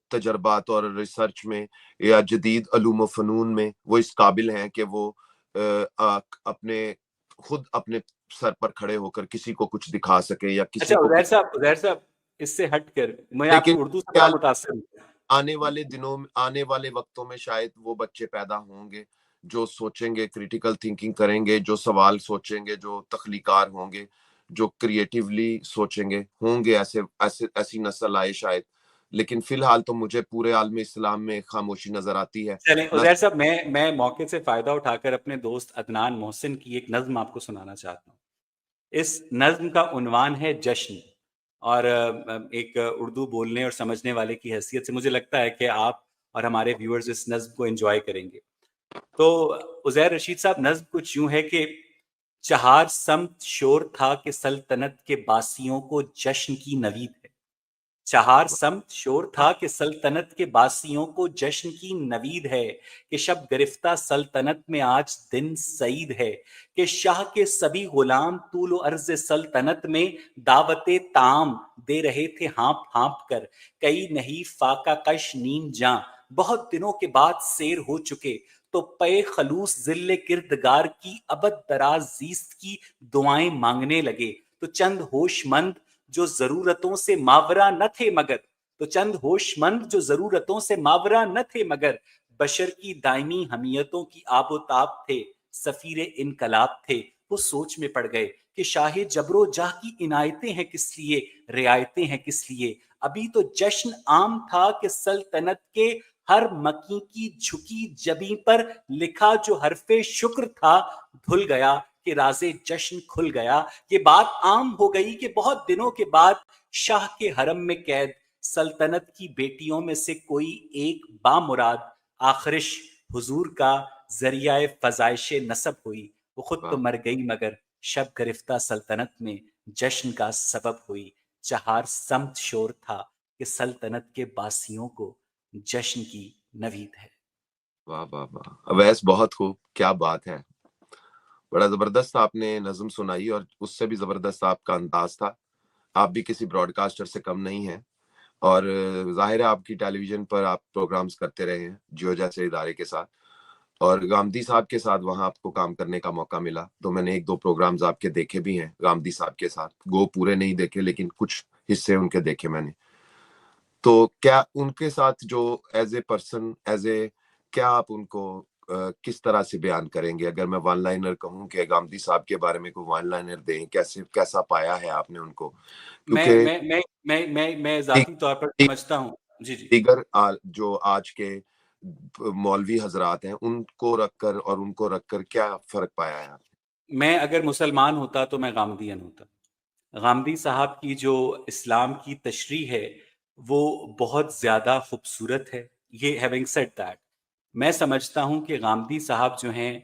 تجربات اور ریسرچ میں یا جدید علوم و فنون میں وہ اس قابل ہیں کہ وہ اپنے خود اپنے سر پر کھڑے ہو کر کسی کو کچھ دکھا سکے یا اچھا کسی کو عزیر صاحب اس سے ہٹ کر میں آپ لیکن کی اردو سے بڑا متاثر ہوں. آنے والے دنوں میں آنے والے وقتوں میں شاید وہ بچے پیدا ہوں گے جو سوچیں گے، کریٹیکل تھنکنگ کریں گے، جو سوال سوچیں گے، جو تخلیقار ہوں گے، جو کریٹیولی سوچیں گے. ہوں گے ایسی نسل آئے شاید. لیکن فی الحال تو مجھے پورے عالم اسلام میں خاموشی نظر آتی ہے. چلیں عزیر صاحب، میں موقع سے فائدہ اٹھا کر اپنے دوست عدنان محسن کی ایک نظم آپ کو سنانا چاہتا ہوں. اس نظم کا عنوان ہے جشن. اور ایک اردو بولنے اور سمجھنے والے کی حیثیت سے مجھے لگتا ہے کہ آپ اور ہمارے ویورز اس نظم کو انجوائے کریں گے. تو عزیر رشید صاحب، نظم کچھ یوں ہے کہ چہار سمت شور تھا کہ سلطنت کے باسیوں کو جشن کی نوید ہے. چہار سمت شور تھا کہ سلطنت کے باسیوں کو جشن کی نوید ہے، کہ شب گرفتہ سلطنت میں آج دن سعید ہے، کہ شاہ کے سبھی غلام طول و عرض سلطنت میں دعوت طعام دے رہے تھے ہانپ ہانپ کر، کئی نہیں فاقہ کش نیم جاں بہت دنوں کے بعد سیر ہو چکے، تو پے خلوص ذل کردگار کی ابد دراز زیست کی دعائیں مانگنے لگے، تو چند ہوش مند جو ضرورتوں سے ماورا نہ تھے مگر، تو چند ہوش مند جو ضرورتوں سے ماورا نہ تھے مگر، بشر کی دائمی حمیتوں کی آب و تاب تھے، سفیر انقلاب تھے، وہ سوچ میں پڑ گئے کہ شاہ جبر و جاہ کی عنایتیں ہیں کس لیے، رعایتیں ہیں کس لیے، ابھی تو جشن عام تھا کہ سلطنت کے ہر مکی کی جھکی جبیں پر لکھا جو حرف شکر تھا دھل گیا کہ راز جشن کھل گیا، یہ بات عام ہو گئی کہ بہت دنوں کے بعد شاہ کے حرم میں قید سلطنت کی بیٹیوں میں سے کوئی ایک بامراد آخرش حضور کا ذریعہ فزائش نسب ہوئی، وہ خود تو مر گئی مگر شب گرفتہ سلطنت میں جشن کا سبب ہوئی، چہار سمت شور تھا کہ سلطنت کے باسیوں کو جشن کی نوید ہے۔ واہ واہ واہ، اویس بہت خوب، کیا بات ہے، بڑا زبردست آپ نے نظم سنائی، اور اس سے بھی زبردست آپ کا انداز تھا۔ آپ بھی کسی براڈ کاسٹر سے کم نہیں ہیں، اور ظاہر ہے آپ کی ٹیلی ویژن پر آپ پروگرامز کرتے رہے ہیں جیو جیسے ادارے کے ساتھ، اور گامدی صاحب کے ساتھ وہاں آپ کو کام کرنے کا موقع ملا، تو میں نے ایک دو پروگرامز آپ کے دیکھے بھی ہیں گامدی صاحب کے ساتھ، گو پورے نہیں دیکھے لیکن کچھ حصے ان کے دیکھے میں نے۔ تو کیا ان کے ساتھ جو ایز اے پرسن، کیا آپ ان کو کس طرح سے بیان کریں گے؟ اگر میں ون لائنر کہوں کہ گامدی صاحب کے بارے میں کوئی ون لائنر دیں، کیسا پایا ہے آپ نے ان کو؟ کیونکہ میں ذاتی طور پر سمجھتا ہوں، جی جی، دیگر جو آج کے مولوی حضرات ہیں ان کو رکھ کر کیا فرق پایا ہے آپ نے؟ میں اگر مسلمان ہوتا تو میں غامدین ہوتا۔ غامدی صاحب کی جو اسلام کی تشریح ہے وہ بہت زیادہ خوبصورت ہے۔ یہ ہیونگ سیڈ دیٹ، میں سمجھتا ہوں کہ غامدی صاحب جو ہیں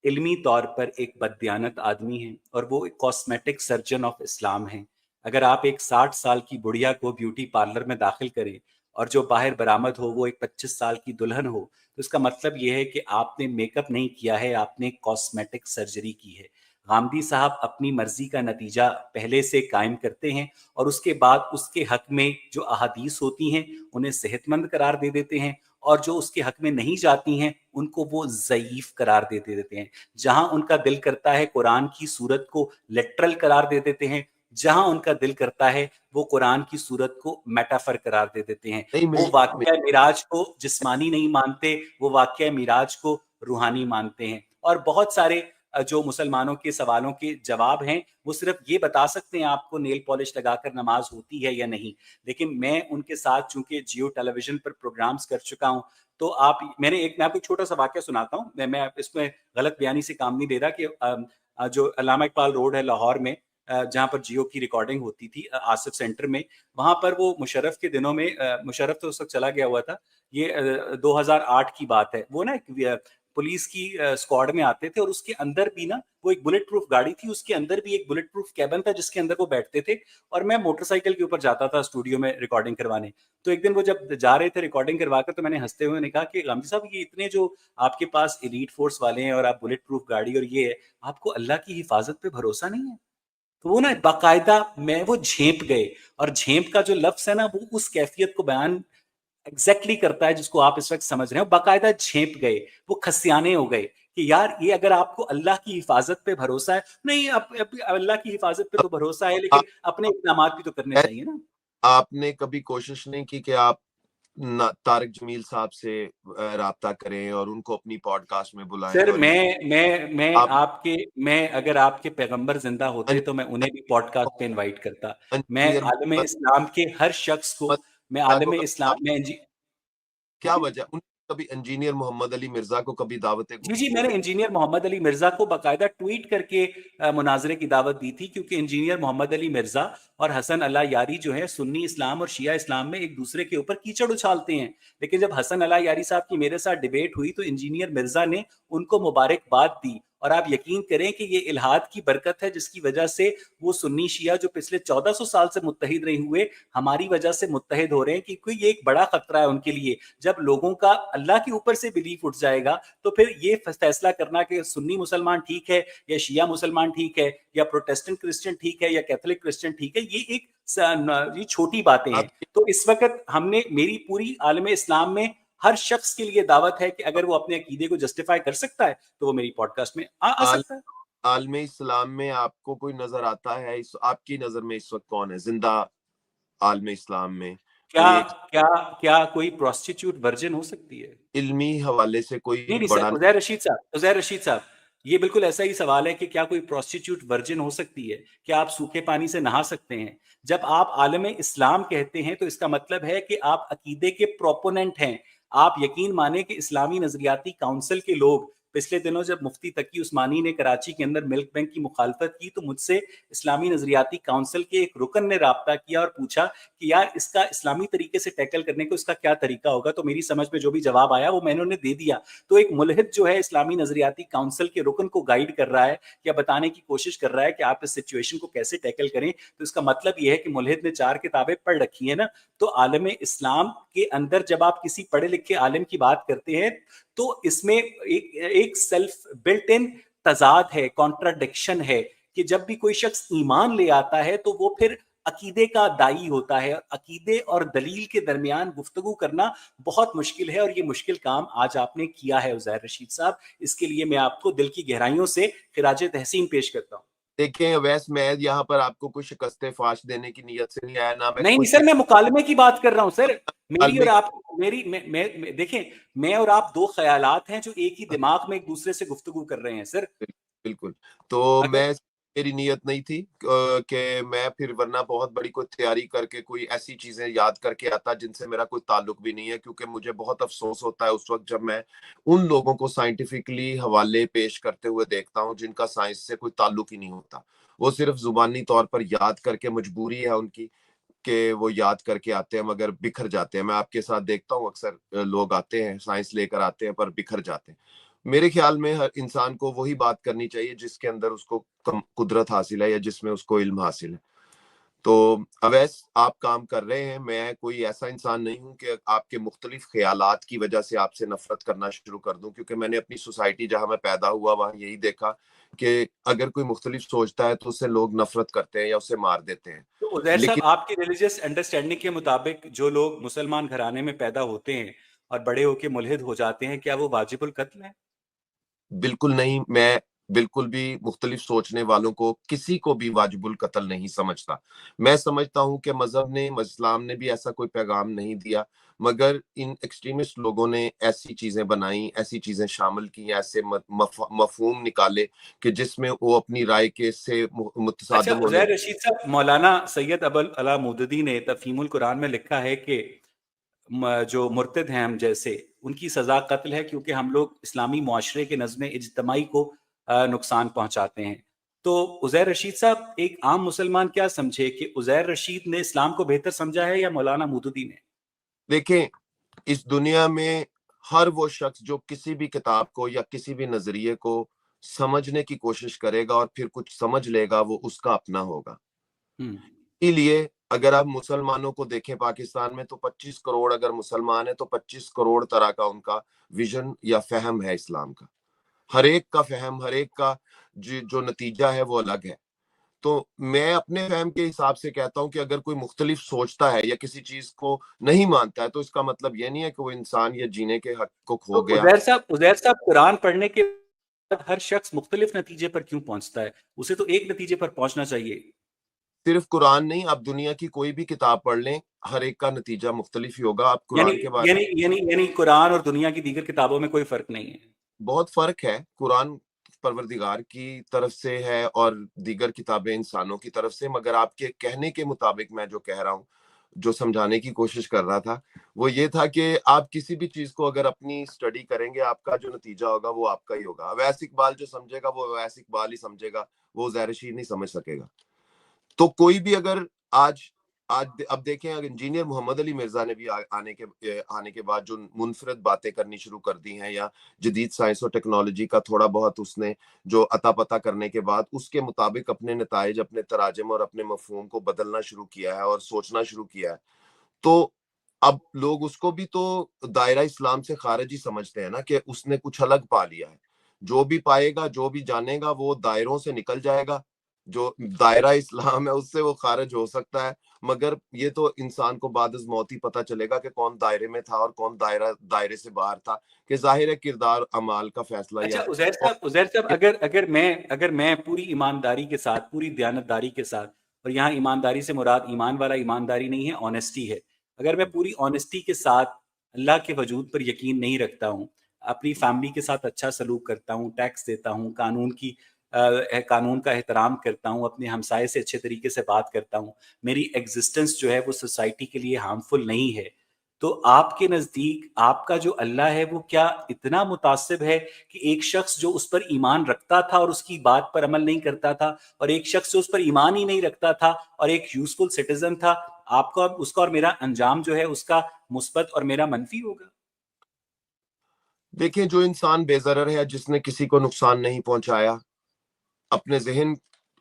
علمی طور پر ایک بددیانت آدمی ہیں، اور وہ ایک کاسمیٹک سرجن آف اسلام ہیں۔ اگر آپ ایک 60 سال کی بڑھیا کو بیوٹی پارلر میں داخل کریں اور جو باہر برآمد ہو وہ ایک 25 سال کی دلہن ہو، تو اس کا مطلب یہ ہے کہ آپ نے میک اپ نہیں کیا ہے، آپ نے کاسمیٹک سرجری کی ہے۔ غامدی صاحب اپنی مرضی کا نتیجہ پہلے سے قائم کرتے ہیں، اور اس کے بعد اس کے حق میں جو احادیث ہوتی ہیں انہیں صحت مند قرار دے دیتے ہیں، اور جو اس کے حق میں نہیں جاتی ہیں ان کو وہ ضعیف قرار دے دیتے ہیں۔ جہاں ان کا دل کرتا ہے قرآن کی صورت کو لٹرل قرار دے دیتے ہیں، جہاں ان کا دل کرتا ہے وہ قرآن کی صورت کو میٹافر قرار دے دیتے ہیں۔ وہ واقعہ معراج کو جسمانی نہیں مانتے، وہ واقعہ معراج کو روحانی مانتے ہیں۔ اور بہت سارے جو مسلمانوں کے سوالوں کے جواب ہیں وہ صرف یہ بتا سکتے ہیں آپ کو نیل پالش لگا کر نماز ہوتی ہے یا نہیں، لیکن میں ان کے ساتھ چونکہ جیو ٹیلی ویژن پر پروگرامز کر چکا ہوں، تو میں آپ کو ایک چھوٹا سا واقعہ سناتا ہوں۔ میں اس میں غلط بیانی سے کام نہیں لے رہا، کہ جو علامہ اقبال روڈ ہے لاہور میں، جہاں پر جیو کی ریکارڈنگ ہوتی تھی آصف سینٹر میں، وہاں پر وہ مشرف کے دنوں میں، مشرف تو اس وقت چلا گیا ہوا تھا، یہ 2008 کی بات ہے، وہ نا پولیس کی اسکواڈ میں آتے تھے، اور اس کے اندر بھی نا وہ ایک بلٹ پروف گاڑی تھی، اس کے اندر بھی ایک بلٹ پروف کیبن تھا جس کے اندر وہ بیٹھتے تھے، اور میں موٹر سائیکل کے اوپر جاتا تھا اسٹوڈیو میں ریکارڈنگ کروانے۔ تو ایک دن وہ جب جا رہے تھے ریکارڈنگ کروا کر، تو میں نے ہنستے ہوئے نے کہا کہ غامدی صاحب یہ اتنے جو آپ کے پاس ایلیٹ فورس والے ہیں اور آپ بلٹ پروف گاڑی اور یہ ہے، آپ کو اللہ کی حفاظت پہ بھروسہ نہیں ہے؟ تو وہ نا باقاعدہ میں وہ جھینپ گئے، اور جھینپ کا جو لفظ ہے نا وہ اس کیفیت کو بیان ایگزیکٹلی کرتا ہے جس کو آپ اس وقت سمجھ رہے ہیں۔ باقاعدہ جھینپ گئے، وہ کھسیانے ہو گئے کہ یار یہ اگر آپ کو اللہ کی حفاظت پہ بھروسہ ہے، نہیں اللہ کی حفاظت پہ تو بھروسہ ہے لیکن اپنے اقدامات بھی تو کرنے چاہیے نا۔ آپ نے کبھی کوشش نہیں کی کہ آپ طارق جمیل صاحب سے رابطہ کریں اور ان کو اپنی پوڈ کاسٹ میں بلائیں؟ سر اور میں اگر آپ کے پیغمبر زندہ ہوتے تو میں انہیں بھی پوڈ کاسٹ پہ انوائٹ کرتا۔ میں انجینئر عالم محمد اسلام کے ہر شخص کو، میں مرزا عالم کو اسلام میں کیا وجہ کبھی انجینئر محمد علی مرزا کو کبھی دعوت جی میں نے انجینئر محمد علی مرزا کو باقاعدہ ٹویٹ کر کے مناظرے کی دعوت دی تھی، کیونکہ انجینئر محمد علی مرزا اور حسن اللہ یاری جو ہے سنی اسلام اور شیعہ اسلام میں ایک دوسرے کے اوپر کیچڑ اچھالتے ہیں، لیکن جب حسن اللہ یاری صاحب کی میرے ساتھ ڈیبیٹ ہوئی تو انجینئر مرزا نے ان کو مبارکباد دی اور آپ یقین کریں کہ یہ الہاد کی برکت ہے جس کی وجہ سے وہ سنی شیعہ جو پچھلے 1400 سال سے متحد نہیں ہوئے ہماری وجہ سے متحد ہو رہے ہیں، کیونکہ یہ ایک بڑا خطرہ ہے ان کے لیے. جب لوگوں کا اللہ کے اوپر سے بلیف اٹھ جائے گا تو پھر یہ فیصلہ کرنا کہ سنی مسلمان ٹھیک ہے یا شیعہ مسلمان ٹھیک ہے یا پروٹیسٹنٹ کرسچن ٹھیک ہے یا کیتھولک کرسچن ٹھیک ہے، یہ ایک یہ چھوٹی باتیں ہیں. آپ تو اس وقت ہم نے، میری پوری عالم اسلام میں ہر شخص کے لیے دعوت ہے کہ اگر وہ اپنے عقیدے کو جسٹیفائی کر سکتا ہے تو وہ میری پوڈ کاسٹ میں آ سکتا ہے. عالم اسلام میں آپ کو کوئی نظر آتا ہے آپ کی نظر میں اس وقت کون ہے زندہ عالم اسلام میں؟ کیا کوئی ایک کیا کیا کوئی پروسٹیٹیوٹ ورجن ہو سکتی ہے؟ علمی حوالے سے نہیں کوئی نہیں بڑا سر، عزیر رشید صاحب، یہ بالکل ایسا ہی سوال ہے کہ کیا کوئی پروسٹیٹیوٹ ورجن ہو سکتی ہے؟ کیا آپ سوکھے پانی سے نہا سکتے ہیں؟ جب آپ عالم اسلام کہتے ہیں تو اس کا مطلب ہے کہ آپ عقیدے کے پروپوننٹ ہیں. آپ یقین مانیں کہ اسلامی نظریاتی کونسل کے لوگ پچھلے دنوں جب مفتی تقی عثمانی نے کراچی کے اندر ملک بینک کی مخالفت کی تو مجھ سے اسلامی نظریاتی کونسل کے ایک رکن نے رابطہ کیا اور پوچھا کہ یار اس کا اسلامی طریقے سے ٹیکل کرنے کو اس کا کیا طریقہ ہوگا. تو میری سمجھ میں جو بھی جواب آیا وہ میں نے انہیں دے دیا. تو ایک ملحد جو ہے اسلامی نظریاتی کونسل کے رکن کو گائیڈ کر رہا ہے یا بتانے کی کوشش کر رہا ہے کہ آپ اس سچویشن کو کیسے ٹیکل کریں، تو اس کا مطلب یہ ہے کہ ملحد نے 4 کتابیں پڑھ رکھی ہیں نا. تو عالم اسلام کے اندر جب آپ کسی پڑھے لکھے عالم کی بات کرتے ہیں تو اس میں ایک سیلف بلٹ ان تضاد ہے، کانٹراڈکشن ہے کہ جب بھی کوئی شخص ایمان لے آتا ہے تو وہ پھر عقیدے کا دائی ہوتا ہے. عقیدے اور دلیل کے درمیان گفتگو کرنا بہت مشکل ہے اور یہ مشکل کام آج آپ نے کیا ہے عزیر رشید صاحب. اس کے لیے میں آپ کو دل کی گہرائیوں سے خراج تحسین پیش کرتا ہوں. دیکھیں اویس، میں یہاں پر آپ کو کوئی شکست فاش دینے کی نیت سے نہیں آیا، نہ میں نہیں کوئی نہیں سر، میں مکالمے کی بات کر رہا ہوں سر. میری اور عالمی آپ دیکھیں، میں اور آپ دو خیالات ہیں جو ایک ہی دماغ میں ایک دوسرے سے گفتگو کر رہے ہیں سر. بالکل. تو اگر میری نیت نہیں تھی کہ میں پھر ورنہ بہت بڑی کوئی تیاری کر کے کوئی ایسی چیزیں یاد کر کے آتا جن سے میرا کوئی تعلق بھی نہیں ہے، کیونکہ مجھے بہت افسوس ہوتا ہے اس وقت جب میں ان لوگوں کو سائنٹیفکلی حوالے پیش کرتے ہوئے دیکھتا ہوں جن کا سائنس سے کوئی تعلق ہی نہیں ہوتا. وہ صرف زبانی طور پر یاد کر کے، مجبوری ہے ان کی کہ وہ یاد کر کے آتے ہیں مگر بکھر جاتے ہیں. میں آپ کے ساتھ دیکھتا ہوں اکثر لوگ آتے ہیں سائنس لے کر آتے ہیں پر بکھر جاتے ہیں. میرے خیال میں ہر انسان کو وہی بات کرنی چاہیے جس کے اندر اس کو قدرت حاصل ہے یا جس میں اس کو علم حاصل ہے. تو اویس، آپ کام کر رہے ہیں، میں کوئی ایسا انسان نہیں ہوں کہ آپ کے مختلف خیالات کی وجہ سے آپ سے نفرت کرنا شروع کر دوں، کیونکہ میں نے اپنی سوسائٹی جہاں میں پیدا ہوا وہاں یہی دیکھا کہ اگر کوئی مختلف سوچتا ہے تو اس سے لوگ نفرت کرتے ہیں یا اسے مار دیتے ہیں. تو عزیر لیکن صاحب، آپ کی ریلیجیس انڈرسٹینڈنگ کے مطابق جو لوگ مسلمان گھرانے میں پیدا ہوتے ہیں اور بڑے ہو کے ملحد ہو جاتے ہیں، کیا وہ واجب القتل ہیں؟ بالکل نہیں. میں بالکل بھی مختلف سوچنے والوں کو کسی کو بھی واجب القتل نہیں سمجھتا. میں سمجھتا ہوں کہ مذہب نے، اسلام نے بھی ایسا کوئی پیغام نہیں دیا، مگر ان ایکسٹریمسٹ لوگوں نے ایسی چیزیں بنائیں، ایسی چیزیں شامل کی، ایسے مفہوم نکالے کہ جس میں وہ اپنی رائے کے سے اچھا متصادم ہونے. عزیر رشید صاحب، مولانا سید ابوالعلا مودودی نے تفہیم القرآن میں لکھا ہے کہ جو مرتد ہیں ہم جیسے، ان کی سزا قتل ہے کیونکہ ہم لوگ اسلامی معاشرے کے نظم اجتماعی کو نقصان پہنچاتے ہیں. تو عزیر رشید صاحب، ایک عام مسلمان کیا سمجھے کہ عزیر رشید نے اسلام کو بہتر سمجھا ہے یا مولانا مودودی نے؟ دیکھیں، اس دنیا میں ہر وہ شخص جو کسی بھی کتاب کو یا کسی بھی نظریے کو سمجھنے کی کوشش کرے گا اور پھر کچھ سمجھ لے گا، وہ اس کا اپنا ہوگا. اسی لیے اگر آپ مسلمانوں کو دیکھیں پاکستان میں تو 25 کروڑ اگر مسلمان ہیں تو 25 کروڑ طرح کا ان کا ویژن یا فہم ہے اسلام کا. ہر ایک کا فہم، ہر ایک کا جو نتیجہ ہے وہ الگ ہے. تو میں اپنے فہم کے حساب سے کہتا ہوں کہ اگر کوئی مختلف سوچتا ہے یا کسی چیز کو نہیں مانتا ہے تو اس کا مطلب یہ نہیں ہے کہ وہ انسان یا جینے کے حق کو تو کھو گیا. عزیر صاحب، قرآن پڑھنے کے بعد ہر شخص مختلف نتیجے پر کیوں پہنچتا ہے؟ اسے تو ایک نتیجے پر پہنچنا چاہیے. صرف قرآن نہیں، آپ دنیا کی کوئی بھی کتاب پڑھ لیں، ہر ایک کا نتیجہ مختلف ہی ہوگا. آپ یعنی قرآن کے بارے یعنی قرآن اور دنیا کی دیگر کتابوں میں کوئی فرق نہیں ہے؟ بہت فرق ہے. قرآن پروردگار کی طرف سے ہے اور دیگر کتابیں انسانوں کی طرف سے، مگر آپ کے کہنے کے مطابق میں جو کہہ رہا ہوں، جو سمجھانے کی کوشش کر رہا تھا وہ یہ تھا کہ آپ کسی بھی چیز کو اگر اپنی اسٹڈی کریں گے، آپ کا جو نتیجہ ہوگا وہ آپ کا ہی ہوگا. اویس اقبال جو سمجھے گا وہ اویس اقبال ہی سمجھے گا، وہ عزیر رشید نہیں سمجھ سکے گا. تو کوئی بھی اگر آج اب دیکھیں انجینئر محمد علی مرزا نے بھی آنے کے بعد جو منفرد باتیں کرنی شروع کر دی ہیں، یا جدید سائنس اور ٹیکنالوجی کا تھوڑا بہت اس نے جو عطا پتہ کرنے کے بعد اس کے مطابق اپنے نتائج، اپنے تراجم اور اپنے مفہوم کو بدلنا شروع کیا ہے اور سوچنا شروع کیا ہے، تو اب لوگ اس کو بھی تو دائرہ اسلام سے خارج ہی سمجھتے ہیں نا، کہ اس نے کچھ الگ پا لیا ہے. جو بھی پائے گا، جو بھی جانے گا، وہ دائروں سے نکل جائے گا. جو دائرہ اسلام ہے اس سے وہ خارج ہو سکتا ہے، مگر یہ تو انسان کو بعد از موت ہی پتہ چلے گا کہ کون دائرے میں تھا اور کون دائرے سے باہر تھا. کہ ظاہر ہے کردار اعمال کا فیصلہ اچھا یا عزیر صاحب، اگر میں پوری ایمانداری کے ساتھ، پوری دیانتداری کے ساتھ، اور یہاں ایمانداری سے مراد ایمان والا ایمانداری نہیں ہے، آنیسٹی ہے، اگر میں پوری آنیسٹی کے ساتھ اللہ کے وجود پر یقین نہیں رکھتا ہوں، اپنی فیملی کے ساتھ اچھا سلوک کرتا ہوں، ٹیکس دیتا ہوں، قانون کا احترام کرتا ہوں، اپنے ہمسائے سے اچھے طریقے سے بات کرتا ہوں، میری ایگزسٹنس جو ہے وہ سوسائٹی کے لیے ہارمفل نہیں ہے، تو آپ کے نزدیک آپ کا جو اللہ ہے وہ کیا اتنا متعصب ہے کہ ایک شخص جو اس پر ایمان رکھتا تھا اور اس کی بات پر عمل نہیں کرتا تھا، اور ایک شخص جو اس پر ایمان ہی نہیں رکھتا تھا اور ایک یوزفل سٹیزن تھا، آپ کا اس کا اور میرا انجام جو ہے اس کا مثبت اور میرا منفی ہوگا؟ دیکھیں، جو انسان بے ضرر ہے، جس نے کسی کو نقصان نہیں پہنچایا، اپنے ذہن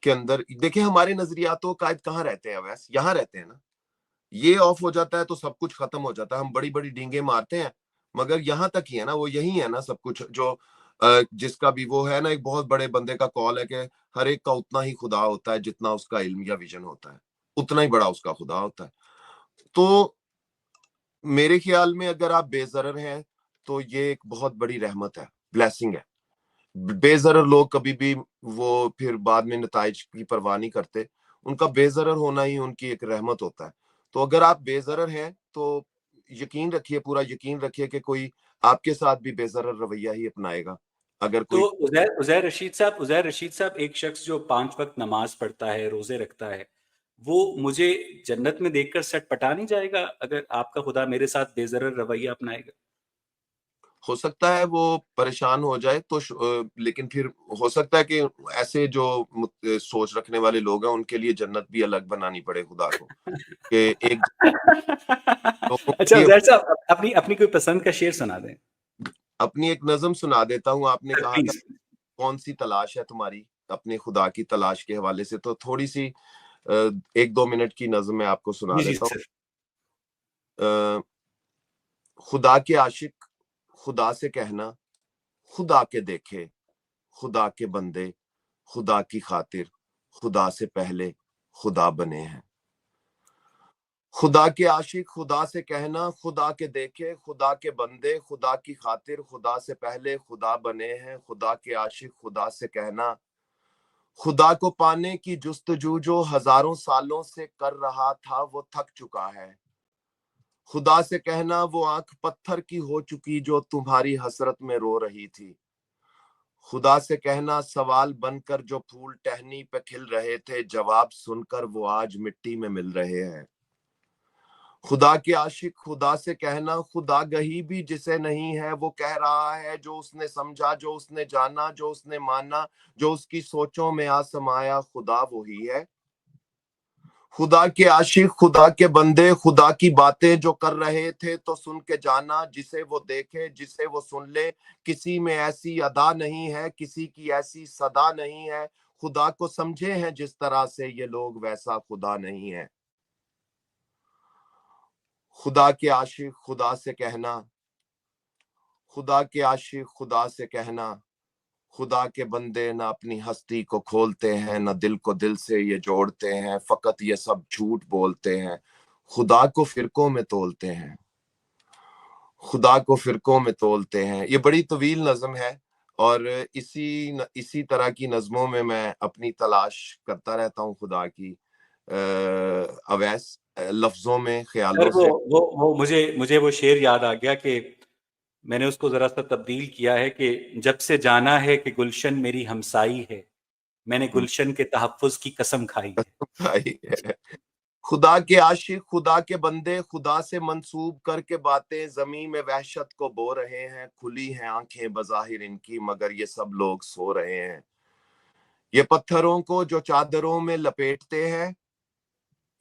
کے اندر دیکھیں ہمارے نظریات و قائد کہاں رہتے ہیں؟ ویسے یہاں رہتے ہیں نا. یہ آف ہو جاتا ہے تو سب کچھ ختم ہو جاتا ہے. ہم بڑی بڑی ڈینگیں مارتے ہیں مگر یہاں تک ہی ہے نا، وہ یہی ہے نا سب کچھ. جو جس کا بھی وہ ہے نا، ایک بہت بڑے بندے کا کال ہے کہ ہر ایک کا اتنا ہی خدا ہوتا ہے جتنا اس کا علم یا ویژن ہوتا ہے، اتنا ہی بڑا اس کا خدا ہوتا ہے. تو میرے خیال میں اگر آپ بے ضرر ہیں تو یہ ایک بہت بڑی رحمت ہے، بلیسنگ ہے. بے ضرر لوگ کبھی بھی وہ پھر بعد میں نتائج کی پرواہ نہیں کرتے. ان کا بے ضرر ہونا ہی ان کی ایک رحمت ہوتا ہے. تو اگر آپ بے ضرر ہیں تو یقین رکھیے، پورا یقین رکھیے کہ کوئی آپ کے ساتھ بھی بے ضرر رویہ ہی اپنائے گا. اگر تو کوئی عزیر رشید صاحب ایک شخص جو 5 وقت نماز پڑھتا ہے، روزے رکھتا ہے، وہ مجھے جنت میں دیکھ کر سٹ پٹا نہیں جائے گا اگر آپ کا خدا میرے ساتھ بے ضرر رویہ اپنائے گا؟ ہو سکتا ہے وہ پریشان ہو جائے تو لیکن پھر ہو سکتا ہے کہ ایسے جو سوچ رکھنے والے لوگ ہیں ان کے لیے جنت بھی الگ بنانی پڑے خدا کو، کہ ایک لوگوں کے اچھا لیے. عزیر صاحب، اپنی کوئی پسند کا شعر سنا دیں اپنی ایک نظم سنا دیتا ہوں. آپ نے کہا تھا پلیز. کون سی تلاش ہے تمہاری، اپنے خدا کی تلاش کے حوالے سے، تو تھوڑی سی 1-2 منٹ کی نظم میں آپ کو سنا جی جی دیتا سر. ہوں. خدا کے عاشق خدا سے کہنا، خدا کے دیکھے خدا کے بندے، خدا کی خاطر خدا سے پہلے خدا بنے ہیں. خدا کے عاشق خدا سے کہنا، خدا کے دیکھے خدا کے بندے، خدا کی خاطر خدا سے پہلے خدا بنے ہیں. خدا کے عاشق خدا سے کہنا، خدا کو پانے کی جستجو جو ہزاروں سالوں سے کر رہا تھا وہ تھک چکا ہے. خدا سے کہنا وہ آنکھ پتھر کی ہو چکی جو تمہاری حسرت میں رو رہی تھی. خدا سے کہنا سوال بن کر جو پھول ٹہنی پہ کھل رہے تھے، جواب سن کر وہ آج مٹی میں مل رہے ہیں. خدا کے عاشق خدا سے کہنا، خدا گہی بھی جسے نہیں ہے وہ کہہ رہا ہے، جو اس نے سمجھا، جو اس نے جانا، جو اس نے مانا، جو اس کی سوچوں میں آ سمایا، خدا وہی ہے. خدا کے عاشق خدا کے بندے، خدا کی باتیں جو کر رہے تھے تو سن کے جانا، جسے وہ دیکھے جسے وہ سن لے، کسی میں ایسی ادا نہیں ہے، کسی کی ایسی صدا نہیں ہے. خدا کو سمجھے ہیں جس طرح سے یہ لوگ ویسا خدا نہیں ہے. خدا کے عاشق خدا سے کہنا، خدا کے عاشق خدا سے کہنا، خدا کے بندے نہ اپنی ہستی کو کھولتے ہیں، نہ دل کو دل سے یہ جوڑتے ہیں، فقط یہ سب جھوٹ بولتے ہیں، خدا کو فرقوں میں تولتے ہیں. خدا کو فرقوں میں تولتے ہیں. یہ بڑی طویل نظم ہے اور اسی طرح کی نظموں میں اپنی تلاش کرتا رہتا ہوں خدا کی. اویس، لفظوں میں، سر خیالوں وہ سے. وہ وہ مجھے وہ شعر یاد آ گیا کہ میں نے اس کو ذرا سا تبدیل کیا ہے کہ جب سے جانا ہے کہ گلشن میری ہمسائی ہے، میں نے گلشن کے تحفظ کی قسم کھائی ہے. خدا کے عاشق خدا کے بندے خدا سے منسوب کر کے باتیں زمین میں وحشت کو بو رہے ہیں. کھلی ہیں آنکھیں بظاہر ان کی مگر یہ سب لوگ سو رہے ہیں. یہ پتھروں کو جو چادروں میں لپیٹتے ہیں،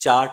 4